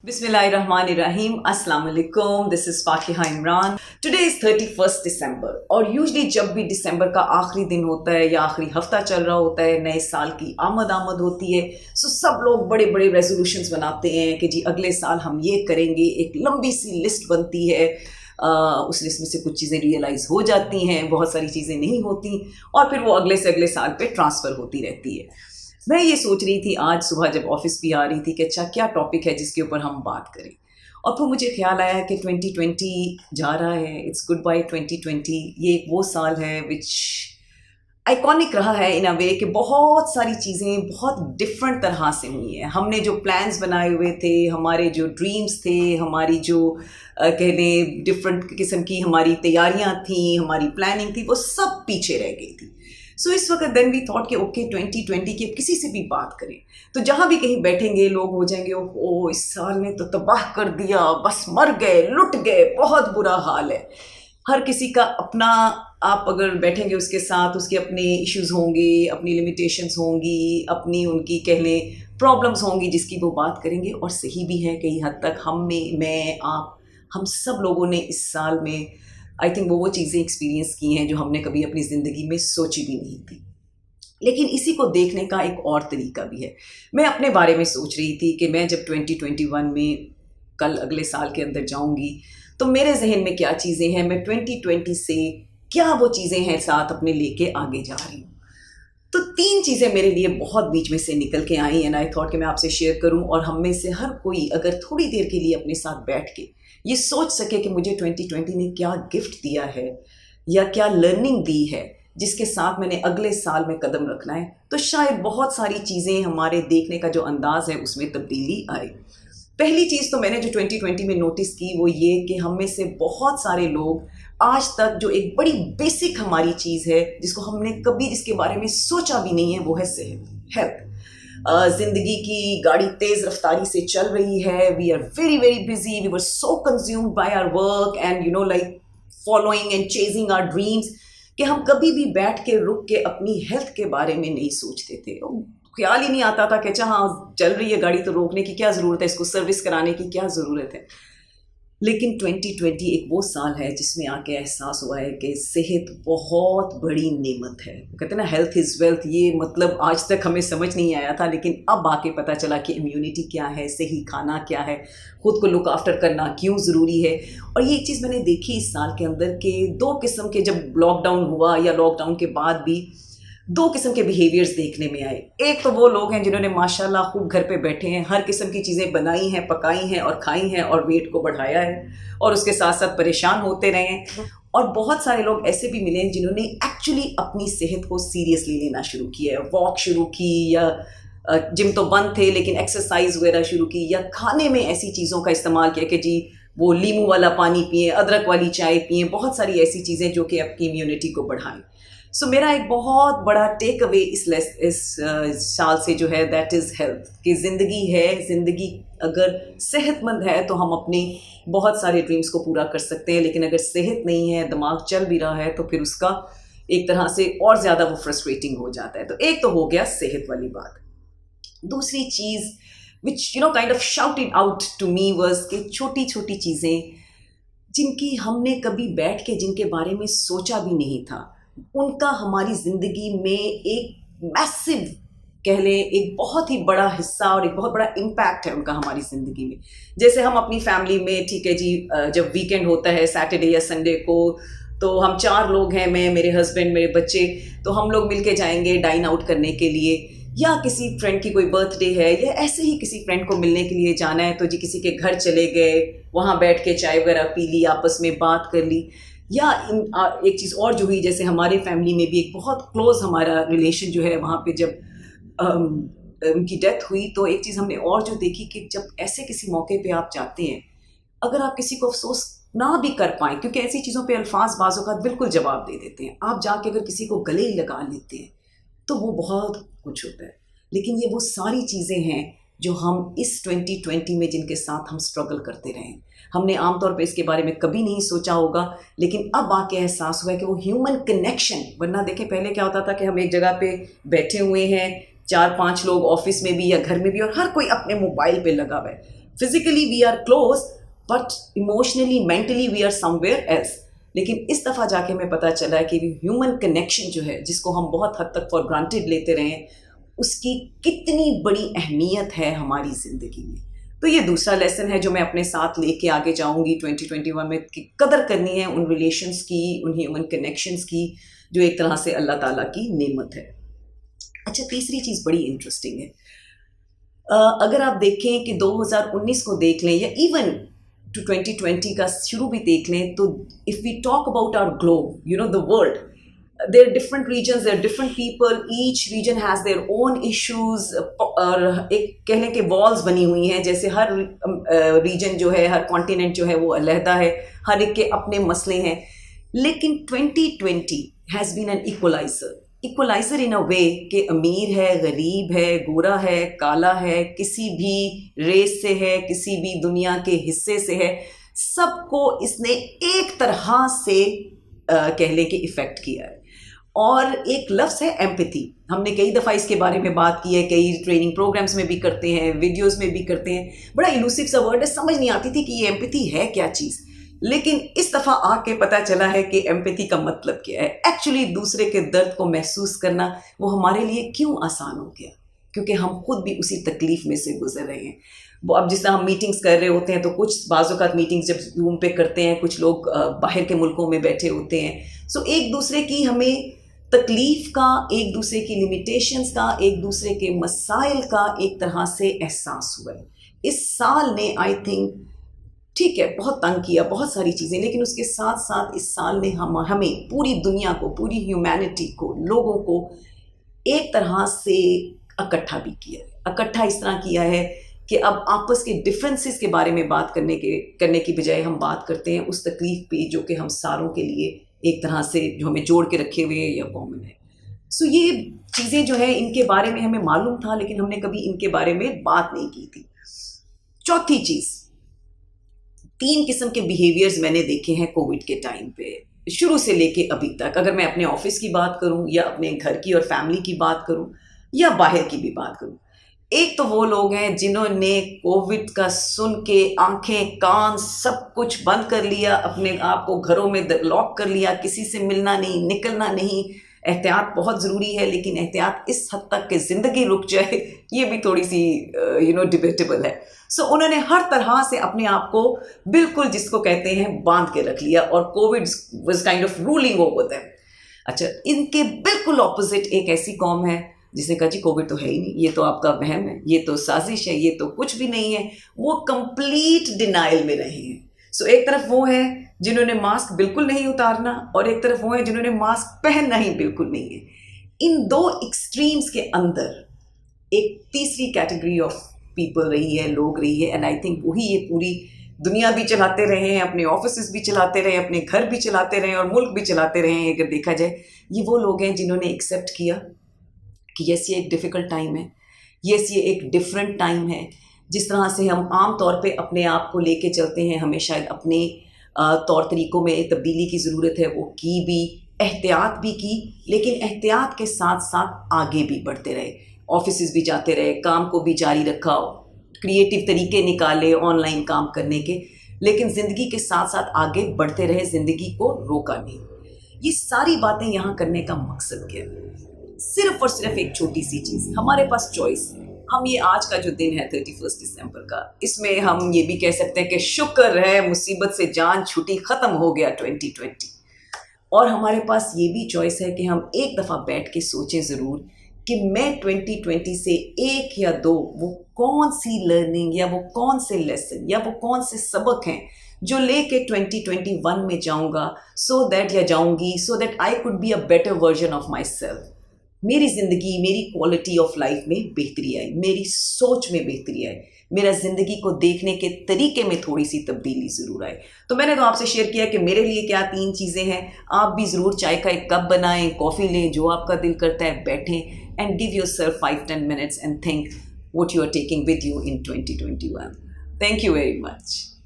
बिस्मिल्लाहिर्रहमानिर्रहीम अस्सलाम वालेकुम. This is Fakiha Imran. Today is 31 December और यूजली जब भी दिसंबर का आखिरी दिन होता है या आखिरी हफ्ता चल रहा होता है, नए साल की आमद होती है, सो सब लोग बड़े बड़े रेजोल्यूशंस बनाते हैं कि जी अगले साल हम ये करेंगे. एक लंबी सी लिस्ट बनती है. उस लिस्ट में से कुछ चीज़ें रियलाइज़ हो जाती हैं, बहुत सारी चीज़ें नहीं होती और फिर वो अगले से अगले साल पे ट्रांसफ़र होती रहती है. मैं ये सोच रही थी आज सुबह जब ऑफिस भी आ रही थी कि अच्छा क्या टॉपिक है जिसके ऊपर हम बात करें, और फिर मुझे ख्याल आया कि 2020 जा रहा है. It's good bye 2020. ये एक वो साल है विच आइकॉनिक रहा है इन अ वे कि बहुत सारी चीज़ें बहुत डिफरेंट तरह से हुई हैं. हमने जो प्लान्स बनाए हुए थे, हमारे जो ड्रीम्स थे, हमारी जो कह लें डिफरेंट किस्म की हमारी तैयारियां थी, हमारी प्लानिंग थी, वो सब पीछे रह गई थी. सो इस वक्त देन वी थॉट कि ओके 2020 की अब किसी से भी बात करें तो जहाँ भी कहीं बैठेंगे लोग हो जाएंगे ओ इस साल ने तो तबाह कर दिया, बस मर गए, लुट गए, बहुत बुरा हाल है. हर किसी का अपना, आप अगर बैठेंगे उसके साथ उसके अपने इश्यूज होंगे, अपनी लिमिटेशंस होंगी, अपनी उनकी कह लें प्रॉब्लम्स होंगी जिसकी वो बात करेंगे. और सही भी है कई हद तक. हम में, मैं, आप, हम सब लोगों ने इस साल में आई थिंक वो चीज़ें एक्सपीरियंस की हैं जो हमने कभी अपनी ज़िंदगी में सोची भी नहीं थी. लेकिन इसी को देखने का एक और तरीका भी है. मैं अपने बारे में सोच रही थी कि मैं जब 2021 में कल अगले साल के अंदर जाऊंगी तो मेरे जहन में क्या चीज़ें हैं, मैं 2020 से क्या वो चीज़ें हैं साथ अपने लेके आगे जा रही हूँ. तो 3 चीज़ें मेरे लिए बहुत बीच में से निकल के आई एंड आई थॉट कि मैं आपसे शेयर करूं और हम में से हर कोई अगर थोड़ी देर के लिए अपने साथ बैठ के ये सोच सके कि मुझे 2020 ने क्या गिफ्ट दिया है या क्या लर्निंग दी है जिसके साथ मैंने अगले साल में कदम रखना है, तो शायद बहुत सारी चीज़ें हमारे देखने का जो अंदाज़ है उसमें तब्दीली आए. पहली चीज़ तो मैंने जो 2020 में नोटिस की वो ये कि हम में से बहुत सारे लोग आज तक जो एक बड़ी बेसिक हमारी चीज़ है जिसको हमने कभी जिसके बारे में सोचा भी नहीं है वो है सेहत, हेल्थ. ज़िंदगी की गाड़ी तेज़ रफ्तारी से चल रही है. We are very very busy, we were so consumed by our work and you know like following and chasing our dreams कि हम कभी भी बैठ के रुक के अपनी हेल्थ के बारे में नहीं सोचते थे. ख्याल ही नहीं आता था कि अच्छा हाँ चल रही है गाड़ी तो रोकने की क्या ज़रूरत है, इसको सर्विस कराने की क्या ज़रूरत है. लेकिन 2020 एक वो साल है जिसमें आके एहसास हुआ है कि सेहत बहुत बड़ी नेमत है. कहते हैं ना हेल्थ इज़ वेल्थ, ये मतलब आज तक हमें समझ नहीं आया था लेकिन अब आके पता चला कि इम्यूनिटी क्या है, सही खाना क्या है, ख़ुद को लुक आफ्टर करना क्यों ज़रूरी है. और ये एक चीज़ मैंने देखी इस साल के अंदर कि 2 किस्म के, जब लॉकडाउन हुआ या लॉकडाउन के बाद भी 2 किस्म के बिहेवियर्स देखने में आए. एक तो वो लोग हैं जिन्होंने माशाल्लाह खूब घर पे बैठे हैं, हर किस्म की चीज़ें बनाई हैं, पकाई हैं और खाई हैं और वेट को बढ़ाया है और उसके साथ साथ परेशान होते रहे हैं. और बहुत सारे लोग ऐसे भी मिले हैं जिन्होंने एक्चुअली अपनी सेहत को सीरियसली लेना शुरू किया है. वॉक शुरू की या जिम तो बंद थे लेकिन एक्सरसाइज वगैरह शुरू की, या खाने में ऐसी चीज़ों का इस्तेमाल किया कि जी वो नींबू वाला पानी पिए, अदरक वाली चाय पिए, बहुत सारी ऐसी चीज़ें जो कि आपकी इम्यूनिटी को बढ़ाएं. सो मेरा एक बहुत बड़ा टेक अवे इस साल से जो है दैट इज़ हेल्थ. कि ज़िंदगी है, ज़िंदगी अगर सेहतमंद है तो हम अपनी बहुत सारे ड्रीम्स को पूरा कर सकते हैं, लेकिन अगर सेहत नहीं है, दिमाग चल भी रहा है, तो फिर उसका एक तरह से और ज़्यादा वो फ्रस्ट्रेटिंग हो जाता है. तो एक तो हो गया सेहत वाली बात. दूसरी चीज़ which you know kind of shouted out to me was कि छोटी छोटी चीज़ें जिनकी हमने कभी बैठ के जिनके बारे में सोचा भी नहीं था, उनका हमारी ज़िंदगी में एक मैसिव कह लें एक बहुत ही बड़ा हिस्सा और एक बहुत बड़ा इम्पैक्ट है उनका हमारी ज़िंदगी में. जैसे हम अपनी फैमिली में, ठीक है जी, जब वीकेंड होता है सैटरडे या संडे को, तो हम 4 लोग हैं, मैं, मेरे हस्बैंड, मेरे बच्चे, तो हम लोग मिलके जाएंगे डाइन आउट करने के लिए, या किसी फ्रेंड की कोई बर्थडे है या ऐसे ही किसी फ्रेंड को मिलने के लिए जाना है तो जी किसी के घर चले गए, वहाँ बैठ के चाय वगैरह पी ली, आपस में बात कर ली. या एक चीज़ और जो हुई, जैसे हमारे फैमिली में भी एक बहुत क्लोज हमारा रिलेशन जो है, वहाँ पे जब उनकी डेथ हुई तो एक चीज़ हमने और जो देखी कि जब ऐसे किसी मौके पे आप जाते हैं, अगर आप किसी को अफसोस ना भी कर पाएँ, क्योंकि ऐसी चीज़ों पे अल्फाज बाज़ों का बिल्कुल जवाब दे देते हैं, आप जाके अगर किसी को गले ही लगा लेते हैं तो वो बहुत कुछ होता है. लेकिन ये वो सारी चीज़ें हैं जो हम इस 2020 में जिनके साथ हम स्ट्रगल करते रहे. हमने आमतौर पे इसके बारे में कभी नहीं सोचा होगा, लेकिन अब आके एहसास हुआ है कि वो ह्यूमन कनेक्शन, वरना देखें पहले क्या होता था कि हम एक जगह पे बैठे हुए हैं, 4-5 लोग ऑफिस में भी या घर में भी, और हर कोई अपने मोबाइल पे लगा हुआ है. physically we are close but emotionally mentally we are somewhere else. लेकिन इस दफ़ा जाके हमें पता चला कि ह्यूमन कनेक्शन जो है, जिसको हम बहुत हद तक फॉर ग्रांटेड लेते रहे हैं, उसकी कितनी बड़ी अहमियत है हमारी ज़िंदगी में. तो ये दूसरा लेसन है जो मैं अपने साथ लेके आगे जाऊंगी 2021 में, कि कदर करनी है उन रिलेशंस की, उन ह्यूमन कनेक्शंस की, जो एक तरह से अल्लाह ताला की नेमत है. अच्छा, तीसरी चीज़ बड़ी इंटरेस्टिंग है. अगर आप देखें कि 2019 को देख लें या इवन टू 2020 का शुरू भी देख लें, तो if we talk about our globe, you know the world, there are different regions, there are different people, each region has their own issues. और एक कहने के walls बनी हुई हैं, जैसे हर region जो है, हर continent जो है वो अलहदा है, हर एक के अपने मसले हैं. लेकिन 2020 has been an equalizer in a way कि अमीर है, गरीब है, गोरा है, काला है, किसी भी रेस से है, किसी भी दुनिया के हिस्से से है, सबको इसने एक तरह से कह लें कि इफ़ेक्ट किया है. और एक लफ्ज़ है एम्पैथी. हमने कई दफ़ा इसके बारे में बात की है, कई ट्रेनिंग प्रोग्राम्स में भी करते हैं, वीडियोस में भी करते हैं. बड़ा इलूसिव सा वर्ड है, समझ नहीं आती थी कि ये एम्पैथी है क्या चीज़. लेकिन इस दफ़ा आके पता चला है कि एम्पैथी का मतलब क्या है. एक्चुअली दूसरे के दर्द को महसूस करना वो हमारे लिए क्यों आसान हो गया, क्योंकि हम खुद भी उसी तकलीफ़ में से गुजर रहे हैं. वो अब जिस तरह हम मीटिंग्स कर रहे होते हैं, तो कुछ बाज़ मीटिंग्स जब ज़ूम पे करते हैं, कुछ लोग बाहर के मुल्कों में बैठे होते हैं. सो एक दूसरे की हमें तकलीफ़ का, एक दूसरे की लिमिटेशंस का, एक दूसरे के मसाइल का एक तरह से एहसास हुआ है. इस साल ने आई थिंक, ठीक है, बहुत तंग किया, बहुत सारी चीज़ें, लेकिन उसके साथ साथ इस साल ने हमें पूरी दुनिया को, पूरी ह्यूमैनिटी को, लोगों को एक तरह से इकट्ठा भी किया है. इकट्ठा इस तरह किया है कि अब आपस के डिफरेंसेस के बारे में बात करने की बजाय हम बात करते हैं उस तकलीफ़ पे जो कि हम सारों के लिए एक तरह से जो हमें जोड़ के रखे हुए या कॉमन है. सो ये चीज़ें जो है, इनके बारे में हमें मालूम था, लेकिन हमने कभी इनके बारे में बात नहीं की थी. चौथी चीज़, 3 किस्म के बिहेवियर्स मैंने देखे हैं कोविड के टाइम पे, शुरू से लेके अभी तक. अगर मैं अपने ऑफिस की बात करूं, या अपने घर की और फैमिली की बात करूं, या बाहर की भी बात करूं. एक तो वो लोग हैं जिन्होंने कोविड का सुन के आंखें, कान सब कुछ बंद कर लिया, अपने आप को घरों में लॉक कर लिया, किसी से मिलना नहीं, निकलना नहीं. एहतियात बहुत ज़रूरी है, लेकिन एहतियात इस हद तक कि ज़िंदगी रुक जाए, ये भी थोड़ी सी डिबेटेबल है. सो उन्होंने हर तरह से अपने आप को बिल्कुल, जिसको कहते हैं, बांध के रख लिया, और Covid was kind of ruling over them. अच्छा, इनके बिल्कुल ऑपोजिट एक ऐसी कौम है जिसने कहा जी कोविड तो है ही नहीं, ये तो आपका वहम है, ये तो साजिश है, ये तो कुछ भी नहीं है. वो कंप्लीट डिनाइल में रहे हैं. सो एक तरफ वो है जिन्होंने मास्क बिल्कुल नहीं उतारना, और एक तरफ वो है जिन्होंने मास्क पहनना ही बिल्कुल नहीं है. इन दो एक्सट्रीम्स के अंदर एक तीसरी कैटेगरी ऑफ पीपल रही है, लोग रही है, एंड आई थिंक वही ये पूरी दुनिया भी चलाते रहे हैं, अपने ऑफिस भी चलाते रहे, अपने घर भी चलाते रहे, और मुल्क भी चलाते रहे हैं. अगर देखा जाए, ये वो लोग हैं जिन्होंने एक्सेप्ट किया कि यस, ये एक डिफ़िकल्ट टाइम है, यस, ये एक डिफरेंट टाइम है. जिस तरह से हम आम तौर पे अपने आप को लेके चलते हैं, हमें शायद अपने तौर तरीक़ों में तब्दीली की ज़रूरत है. वो की भी, एहतियात भी की, लेकिन एहतियात के साथ साथ आगे भी बढ़ते रहे, ऑफिस भी जाते रहे, काम को भी जारी रखा, क्रिएटिव तरीके निकाले ऑनलाइन काम करने के, लेकिन ज़िंदगी के साथ साथ आगे बढ़ते रहे, ज़िंदगी को रोका नहीं. ये सारी बातें यहाँ करने का मकसद क्या है? सिर्फ और सिर्फ एक छोटी सी चीज़, हमारे पास चॉइस है. हम ये आज का जो दिन है 31 दिसंबर का, इसमें हम ये भी कह सकते हैं कि शुक्र है मुसीबत से जान छुटी, ख़त्म हो गया 2020. और हमारे पास ये भी चॉइस है कि हम एक दफ़ा बैठ के सोचें ज़रूर कि मैं 2020 से एक या दो वो कौन सी लर्निंग, या वो कौन से लेसन, या वो कौन से सबक हैं जो लेके 2021 में जाऊँगा, so that I could be a better version of my self. मेरी ज़िंदगी, मेरी क्वालिटी ऑफ लाइफ में बेहतरी आई, मेरी सोच में बेहतरी आई, मेरा ज़िंदगी को देखने के तरीके में थोड़ी सी तब्दीली ज़रूर आए. तो मैंने तो आपसे शेयर किया कि मेरे लिए क्या 3 चीज़ें हैं. आप भी ज़रूर चाय का एक कप बनाएं, कॉफ़ी लें, जो आपका दिल करता है, बैठें and give yourself 5-10 minutes and think what you are taking with you in 2021. Thank you very much.